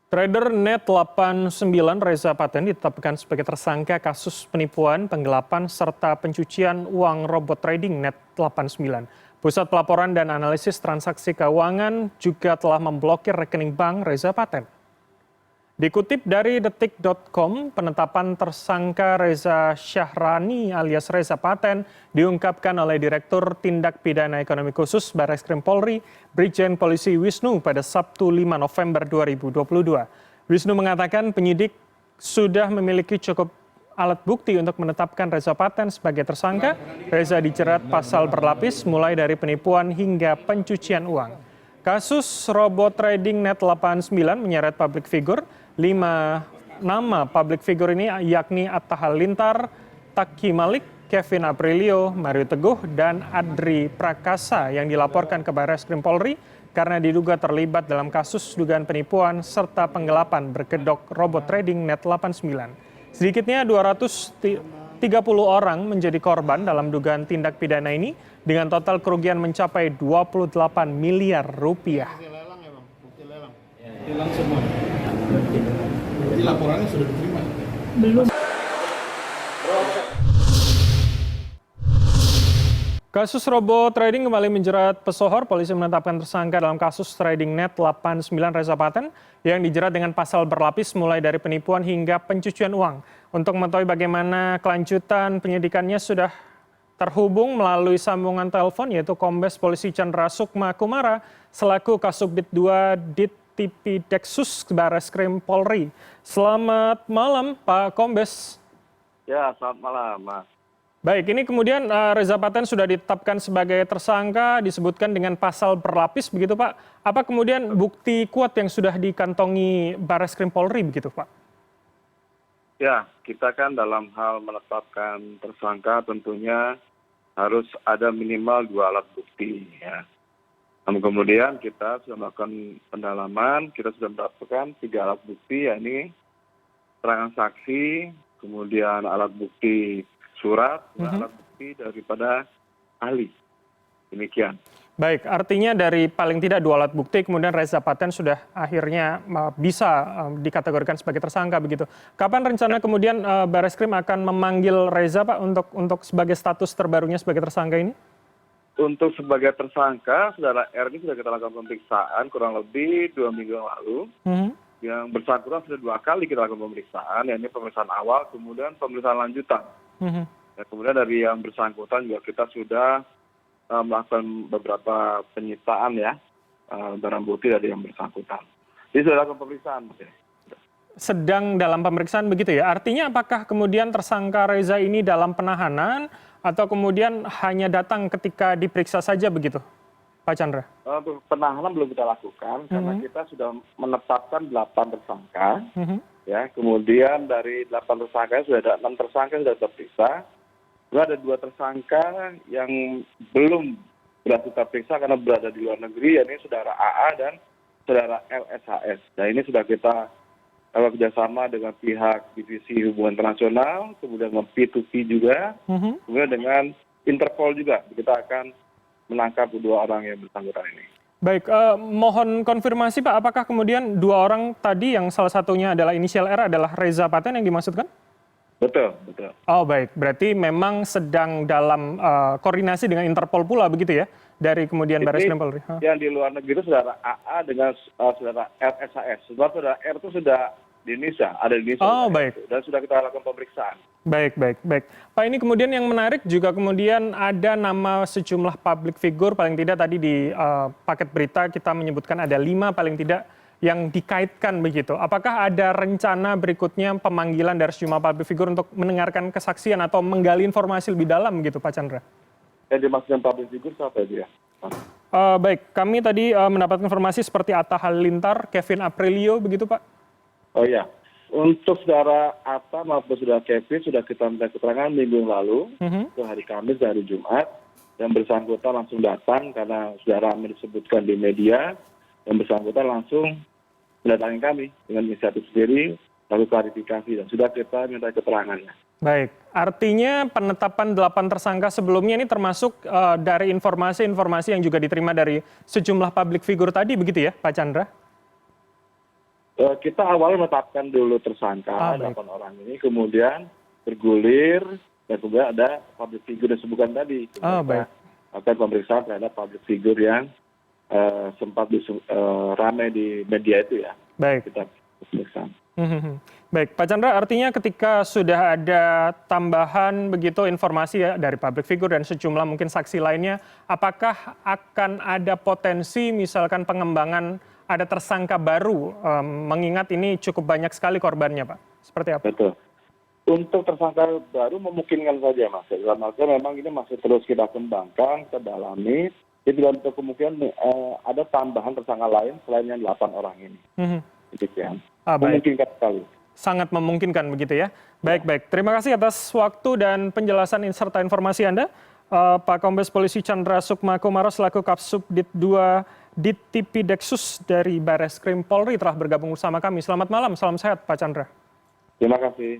Trader Net89 Reza Paten ditetapkan sebagai tersangka kasus penipuan, penggelapan, serta pencucian uang robot trading Net89. Pusat Pelaporan dan Analisis Transaksi Keuangan juga telah memblokir rekening bank Reza Paten. Dikutip dari detik.com, penetapan tersangka Reza Syahrani alias Reza Paten diungkapkan oleh Direktur Tindak Pidana Ekonomi Khusus Barreskrim Polri, Brigjen Polisi Wisnu pada Sabtu 5 November 2022. Wisnu mengatakan penyidik sudah memiliki cukup alat bukti untuk menetapkan Reza Paten sebagai tersangka. Reza dijerat pasal berlapis mulai dari penipuan hingga pencucian uang. Kasus robot trading Net89 menyeret public figure. 5 nama public figure ini yakni Atta Halilintar, Taki Malik, Kevin Aprilio, Mario Teguh, dan Adri Prakasa yang dilaporkan ke Barreskrim Polri karena diduga terlibat dalam kasus dugaan penipuan serta penggelapan berkedok robot trading Net89. Sedikitnya 230 orang menjadi korban dalam dugaan tindak pidana ini dengan total kerugian mencapai 28 miliar rupiah. Hilang semua. Jadi laporannya sudah diterima? Belum. Kasus robot trading kembali menjerat pesohor. Polisi menetapkan tersangka dalam kasus trading Net89 Reza Paten yang dijerat dengan pasal berlapis mulai dari penipuan hingga pencucian uang. Untuk mengetahui bagaimana kelanjutan penyidikannya sudah terhubung melalui sambungan telepon yaitu Kombes Polisi Chandra Sukma Kumara selaku Kasubdit 2 Dit-TP Deksus Barreskrim Polri. Selamat malam Pak Kombes. Ya, selamat malam Mas. Baik, ini kemudian Reza Paten sudah ditetapkan sebagai tersangka, disebutkan dengan pasal berlapis begitu Pak. Apa kemudian bukti kuat yang sudah dikantongi Barreskrim Polri begitu Pak? Ya, kita kan dalam hal menetapkan tersangka tentunya harus ada minimal 2 alat bukti ya. Namun kemudian kita sudah melakukan pendalaman, kita sudah mendapatkan 3 alat bukti yakni keterangan saksi, kemudian alat bukti surat, dan alat bukti daripada ahli. Demikian. Baik, artinya dari paling tidak 2 alat bukti kemudian Reza Paten sudah akhirnya bisa dikategorikan sebagai tersangka begitu. Kapan rencana kemudian Barreskrim akan memanggil Reza Pak untuk sebagai status terbarunya sebagai tersangka ini? Untuk sebagai tersangka, saudara R ini sudah kita lakukan pemeriksaan kurang lebih 2 minggu yang lalu. Yang bersangkutan sudah 2 kali kita lakukan pemeriksaan, yakni pemeriksaan awal, kemudian pemeriksaan lanjutan. Ya, kemudian dari yang bersangkutan juga kita sudah melakukan beberapa penyitaan ya, barang bukti dari yang bersangkutan. Jadi sudah lakukan pemeriksaan. Ya. Sedang dalam pemeriksaan begitu ya? Artinya apakah kemudian tersangka Reza ini dalam penahanan atau kemudian hanya datang ketika diperiksa saja begitu, Pak Chandra? Untuk penahanan belum kita lakukan karena kita sudah menetapkan 8 tersangka. Ya, kemudian dari 8 tersangka sudah ada 6 tersangka yang sudah terperiksa. Lalu ada 2 tersangka yang belum berhasil terperiksa karena berada di luar negeri, yakni saudara AA dan saudara LSHS. Nah ini sudah kita kerjasama dengan pihak Divisi Hubungan Internasional, kemudian dengan P2P juga, kemudian dengan Interpol juga. Kita akan menangkap 2 orang yang bersangkutan ini. Baik, mohon konfirmasi Pak, apakah kemudian 2 orang tadi yang salah satunya adalah inisial R adalah Reza Paten yang dimaksudkan? Betul, betul. Oh baik, berarti memang sedang dalam koordinasi dengan Interpol pula begitu ya? Dari kemudian Barreskrim Polri. Yang di luar negeri itu saudara AA dengan saudara RSHS. Sebab saudara R itu sudah di Indonesia, ada di Indonesia. Oh baik. Dan sudah kita lakukan pemeriksaan. Baik. Pak, ini kemudian yang menarik juga kemudian ada nama sejumlah public figure, paling tidak tadi di paket berita kita menyebutkan ada 5 paling tidak yang dikaitkan begitu. Apakah ada rencana berikutnya pemanggilan dari sejumlah public figure untuk mendengarkan kesaksian atau menggali informasi lebih dalam begitu Pak Chandra? Yang dimaksudkan public figure siapa dia? Baik, kami tadi mendapatkan informasi seperti Atta Halilintar, Kevin Aprilio begitu Pak? Oh iya. Untuk saudara Atta maupun saudara Kevin sudah kita minta keterangan minggu yang lalu, itu hari Kamis dan hari Jumat. Yang bersangkutan langsung datang karena sudah ramai disebutkan di media. Yang bersangkutan langsung mendatangi kami dengan inisiatif sendiri, lalu klarifikasi dan sudah kita minta keterangannya. Baik, artinya penetapan 8 tersangka sebelumnya ini termasuk dari informasi-informasi yang juga diterima dari sejumlah public figure tadi begitu ya Pak Chandra? Kita awalnya menetapkan dulu tersangka 8 orang ini, kemudian bergulir dan kemudian ada public figure yang disebutkan tadi. Baik. Akan pemeriksaan terhadap public figure yang sempat ramai di media itu ya. Baik. Kita pemeriksaan. Baik, Pak Chandra, artinya ketika sudah ada tambahan begitu informasi ya dari public figure dan sejumlah mungkin saksi lainnya, apakah akan ada potensi misalkan pengembangan ada tersangka baru, mengingat ini cukup banyak sekali korbannya, Pak? Seperti apa? Betul. Untuk tersangka baru memungkinkan saja, Mas. Dalam artian memang ini masih terus kita kembangkan, kita dalami. Jadi untuk kemungkinan ada tambahan tersangka lain selain yang 8 orang ini. Demikian. Memungkinkan sekali. Sangat memungkinkan begitu ya. Baik. Terima kasih atas waktu dan penjelasan serta informasi Anda. Pak Kombes Polisi Chandra Sukma Kumaro selaku Kapsubdit 2 Dittipideksus dari Barreskrim Polri telah bergabung bersama kami. Selamat malam, salam sehat Pak Chandra. Terima kasih.